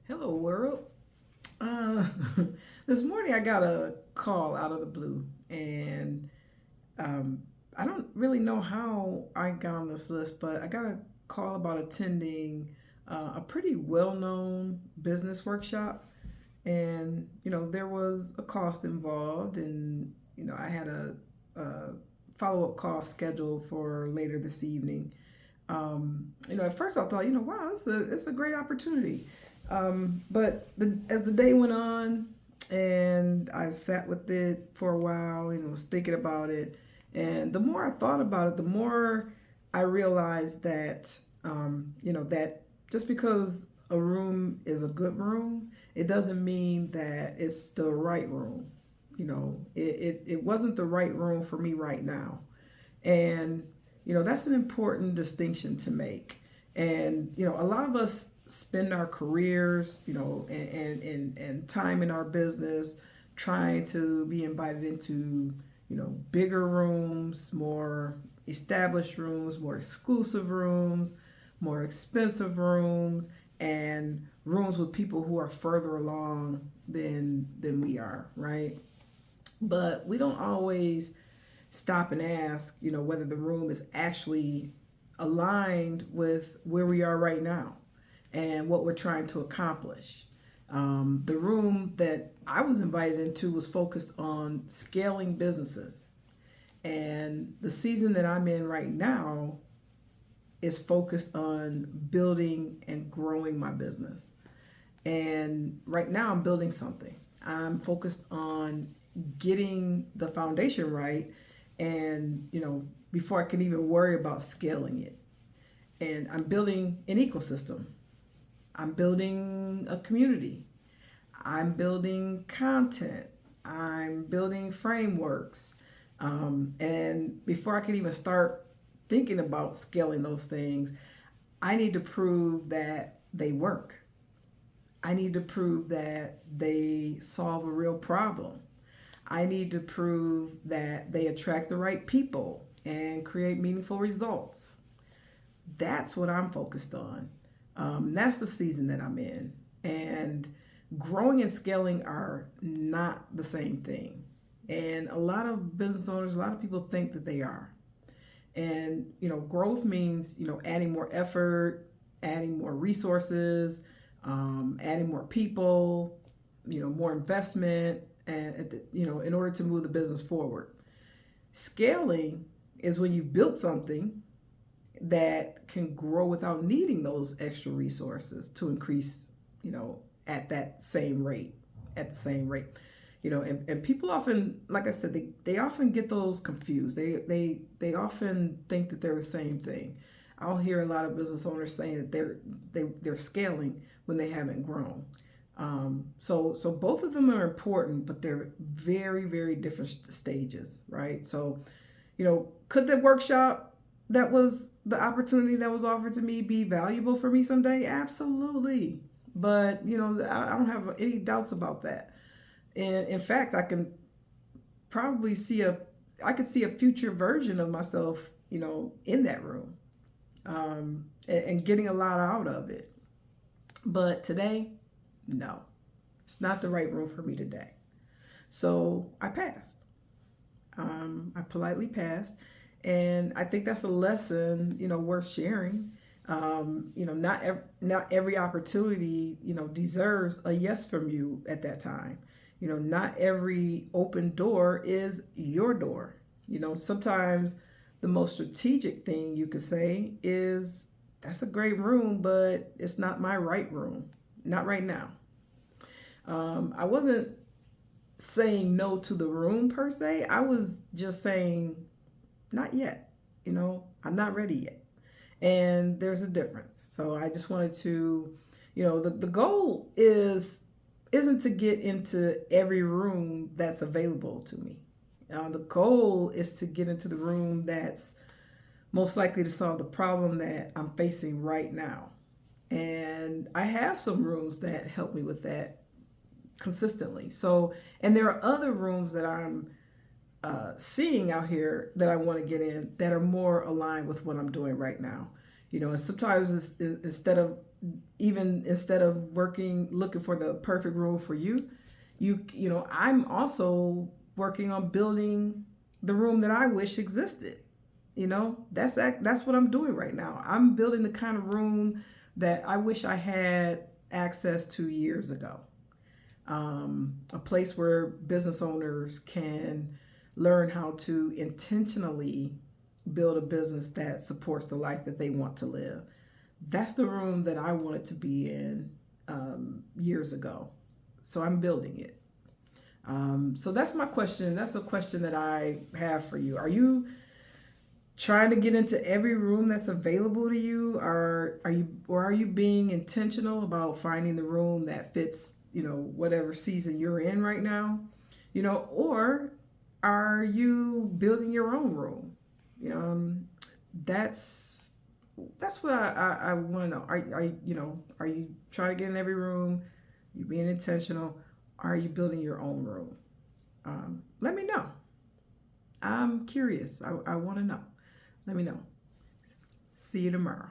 Hello, world. Uh, this morning I got a call out of the blue, and um, I don't really know how I got on this list, but I got a call about attending a pretty well known business workshop. And, there was a cost involved, and, I had a follow up call scheduled for later this evening. At first I thought, wow, it's a great opportunity. But as the day went on and I sat with it for a while and was thinking about it, and the more I thought about it, the more I realized that, that just because a room is a good room, it doesn't mean that it's the right room. It wasn't the right room for me right now. And, that's an important distinction to make. And, a lot of us spend our careers, and time in our business trying to be invited into, bigger rooms, more established rooms, more exclusive rooms, more expensive rooms, and rooms with people who are further along than we are, right? But we don't always stop and ask, whether the room is actually aligned with where we are right now and what we're trying to accomplish. The room that I was invited into was focused on scaling businesses. And the season that I'm in right now is focused on building and growing my business. And right now I'm building something. I'm focused on getting the foundation right, and before I can even worry about scaling it. And I'm building an ecosystem. I'm building a community. I'm building content. I'm building frameworks. And before I can even start thinking about scaling those things, I need to prove that they work. I need to prove that they solve a real problem. I need to prove that they attract the right people and create meaningful results. That's what I'm focused on. That's the season that I'm in. And growing and scaling are not the same thing. And a lot of business owners, a lot of people think that they are. And, growth means, adding more effort, adding more resources, adding more people, more investment, and, in order to move the business forward. Scaling is when you've built something that can grow without needing those extra resources to increase, at that same rate, at the same rate. And people often, like I said, they often get those confused. They often think that they're the same thing. I'll hear a lot of business owners saying that they're scaling when they haven't grown. So both of them are important, but they're very, very different stages, right? So, could the workshop that was the opportunity that was offered to me be valuable for me someday? Absolutely. But, I don't have any doubts about that. And in fact, probably I could see a future version of myself, in that room, and getting a lot out of it. But today, no, it's not the right room for me today. So I passed. I politely passed, and I think that's a lesson, worth sharing. Not every opportunity, deserves a yes from you at that time. Not every open door is your door. Sometimes the most strategic thing you could say is, "That's a great room, but it's not my right room. Not right now." I wasn't saying no to the room per se. I was just saying, "Not yet." I'm not ready yet. And there's a difference. So I just wanted to, the goal isn't to get into every room that's available to me. The goal is to get into the room that's most likely to solve the problem that I'm facing right now. And I have some rooms that help me with that consistently. So, and there are other rooms that I'm seeing out here that I want to get in that are more aligned with what I'm doing right now. And sometimes instead of even instead of looking for the perfect room for you, you know, I'm also working on building the room that I wish existed. You know, that's what I'm doing right now. I'm building the kind of room that I wish I had access to years ago. A place where business owners can learn how to intentionally build a business that supports the life that they want to live. That's the room that I wanted to be in years ago. So I'm building it. So that's my question. That's a question that I have for you. Are you trying to get into every room that's available to you, or are you being intentional about finding the room that fits, you know, whatever season you're in right now, you know, or are you building your own room? Um, that's that's what I want to know. Are you trying to get in every room? You being intentional? Are you building your own room? Let me know. I'm curious. I want to know. Let me know. See you tomorrow.